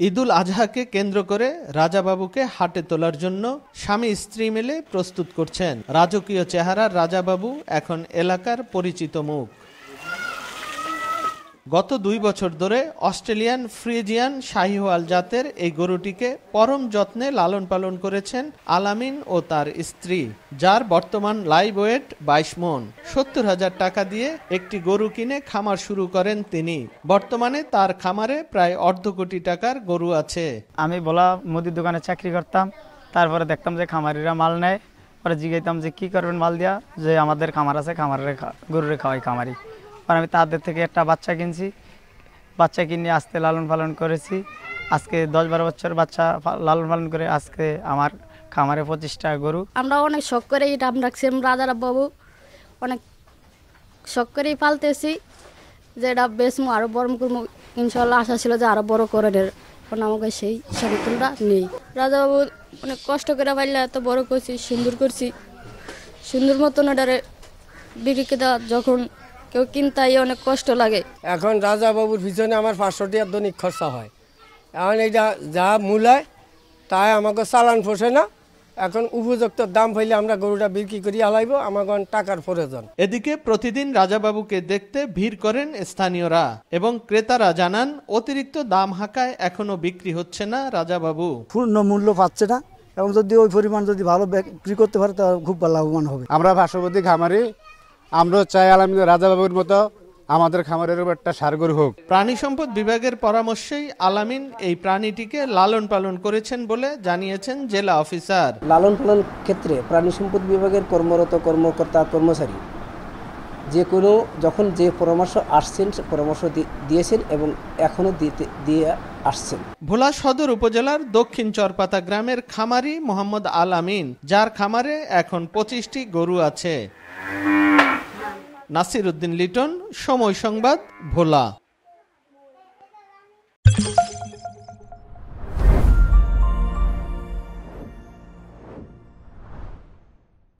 ঈদুল আজহাকে কেন্দ্র করে রাজাবাবুকে হাটে তোলার জন্য স্বামী স্ত্রী মিলে প্রস্তুত করছেন। রাজকীয় চেহারার রাজাবাবু এখন এলাকার পরিচিত মুখ। গত 2 বছর ধরে অস্ট্রেলিয়ান ফ্রিজিয়ান শাহিওয়াল জাতের এই গরুটিকে পরম যত্নে লালন পালন করেছেন আলামিন ও তার স্ত্রী, যার বর্তমান লাইভ ওয়েট 22 মণ। 70,000 টাকা দিয়ে একটি গরু কিনে খামার শুরু করেন তিনি। বর্তমানে তার খামারে প্রায় অর্ধ কোটি টাকার গরু আছে। আমি বলা মুদির দোকানে চাকরি করতাম, তারপরে দেখতাম যে খামারিরা মাল নেয়, পরে জিজ্ঞাইতাম যে কি করবেন মাল দিয়া, যে আমাদের খামার আছে, খামারের গরুরে খাওয়াই খামারি। আর আমি তাদের থেকে একটা বাচ্চা কিনছি, বাচ্চা কিনে আজকে লালন পালন করেছি। আজকে 10-12 বছর বাচ্চা লালন পালন করে আজকে আমার খামারে 25টা গরু। আমরা অনেক শখ করে এটা আমরা রাখছি, রাজাবাবু অনেক শখ করেই পালতেছি যে এটা বেশ আরও বড় করবো ইনশাল্লাহ। আশা ছিল যে আরও বড় করে এখন আমাকে সেই সচেতনটা নেই। রাজাবাবু অনেক কষ্ট করে পাইলে এত বড় করছি, সুন্দর করছি, সুন্দর মতন এটারে বিক্রি দেওয়া যখন কেউ কিনতাই অনেক কষ্ট লাগে। এখন রাজাবাবুর পিছনে আমার 500 টাকা দৈনিক খরচা হয়। এখন এইটা যা মূলায় তাই আমাকে চালান পোষে না। এখন উপযুক্ত দাম পাইলে আমরা গরুটা বিক্রি করি আলাইব, আমাকে টাকার প্রয়োজন। এদিকে প্রতিদিন রাজাবাবুকে দেখতে ভিড় করেন স্থানীয়রা এবং ক্রেতারা জানান অতিরিক্ত দাম হাঁকায় এখনো বিক্রি হচ্ছে না রাজাবাবু। পূর্ণ মূল্য পাচ্ছে না এবং যদি ওই পরিমাণ যদি ভালো বিক্রি করতে পারে তাহলে খুব লাভবান হবে। আমরা পার্শ্ববর্তী খামারি, আমরা চাই আলামিন রাজাবাবুর মতো আমাদের খামারের একটা ষাঁড় গরু হোক। প্রাণী সম্পদ বিভাগের পরামর্শেই আলামিন এই প্রাণীটিকে লালন পালন করেছেন বলে জানিয়েছেন জেলা অফিসার। লালন পালন ক্ষেত্রে প্রাণী সম্পদ বিভাগের কর্মরত কর্মকর্তা কর্মচারী যে কোনো যখন যে পরামর্শ আসছেন পরামর্শ দিয়েছেন এবং এখনো দিয়ে আসছেন। ভোলা সদর উপজেলার দক্ষিণ চরপাতা গ্রামের খামারি মোহাম্মদ আলামিন, যার খামারে এখন 25টি গরু আছে। নাসির উদ্দিন লিটন, সময় সংবাদ, ভোলা।